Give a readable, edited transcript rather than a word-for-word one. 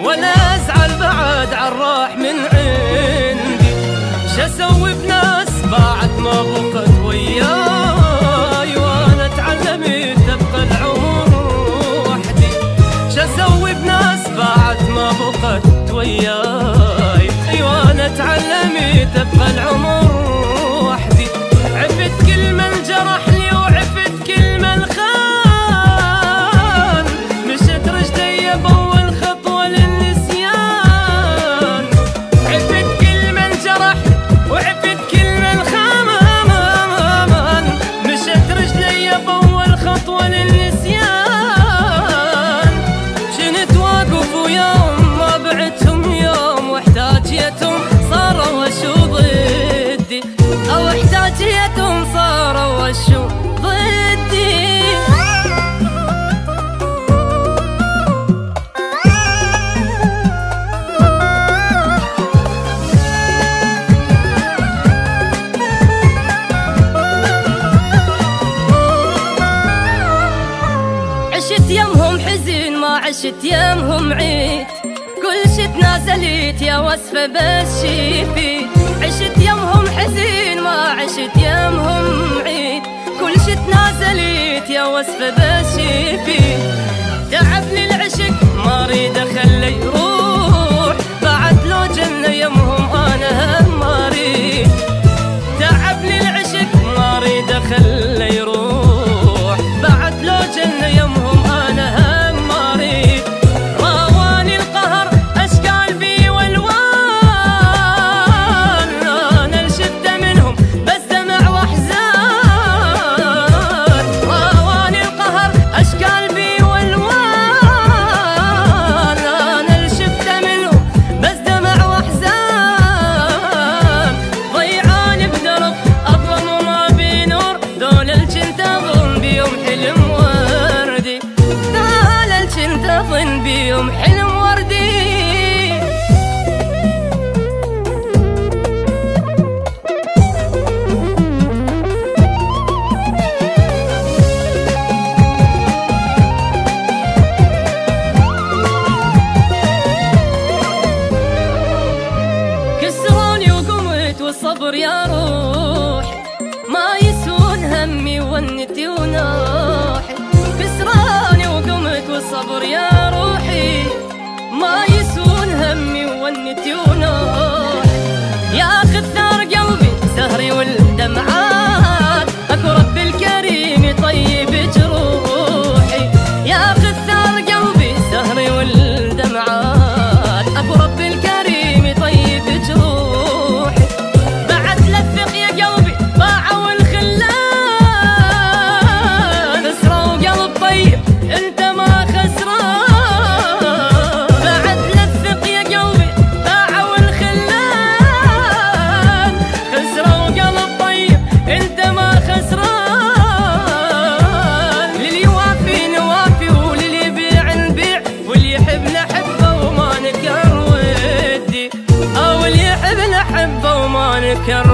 ولا ازعل بعد عالراح من عندي. شسوي بناس بعد ما بقت وياي وانا تعلمت تبقى العمر وحدي. شسوي بناس بعد ما بقت وياي وانا تعلمت تبقى العمر وحدي. عفت كل من جرحني وعفت كل من خان، مشت رجلي بأول خطوة للنسيان. عفت كل من جرحني وعفت كل من خان، مشت رجلي بأول خطوة للنسيان. شنت واقف ويوم ما بعتهم يوم، واحتاجيتهم صاروا وشو ضدي، أو احتاجيتهم صاروا وشو ضدي. عشت يمهم حزن ما عشت يمهم عيد، كل شي تنازلت يا وصفة بس شي فيد. عشت يمهم حزين ما عشت يمهم عيد، كل شي تنازلت يا وصفة بس شي فيد. تعبني العشق ما اريد اخليه يروح، بعد لو جنة يمهم انا هم ما اريد. تعبني العشق ما اريد اخليه يروح، بعد لو جنة يمهم انا هم ما اريد. راواني القهر اشكال بي والوان، انا الشفته منهم بس دمع واحزان. راواني القهر اشكال بي والوان، انا الشفته منهم بس دمع واحزان. ضيعاني بدرب اظلم وما بي نور، دول الجنت اظن بيوم حلم وردي، دول الجنت اظن بيوم حلم وردي. كسروني وقمت والصبر يا روحي، ما يسون همي ونتي وناحي. كسراني وقمت والصبر يا روحي، ما يسون همي ونتي وناحي. ياخذ ثار قلبي سهري والدمعات، اكو رب الكريم يطيب جروحي. ياخذ ثار قلبي سهري والدمعات، اكو رب الكريم يطيب جروحي. بعد لفق يا قلبي باعوا الخلان، خسروا قلب طيب انت ما خسران. بعد لفق يا قلبي باعوا الخلان، خسروا قلب طيب انت ما خسران. للي يوافي نوافي وللي يبيع نبيع، واللي يحب نحبه وما نكر ودي، او اللي يحب نحبه وما نكر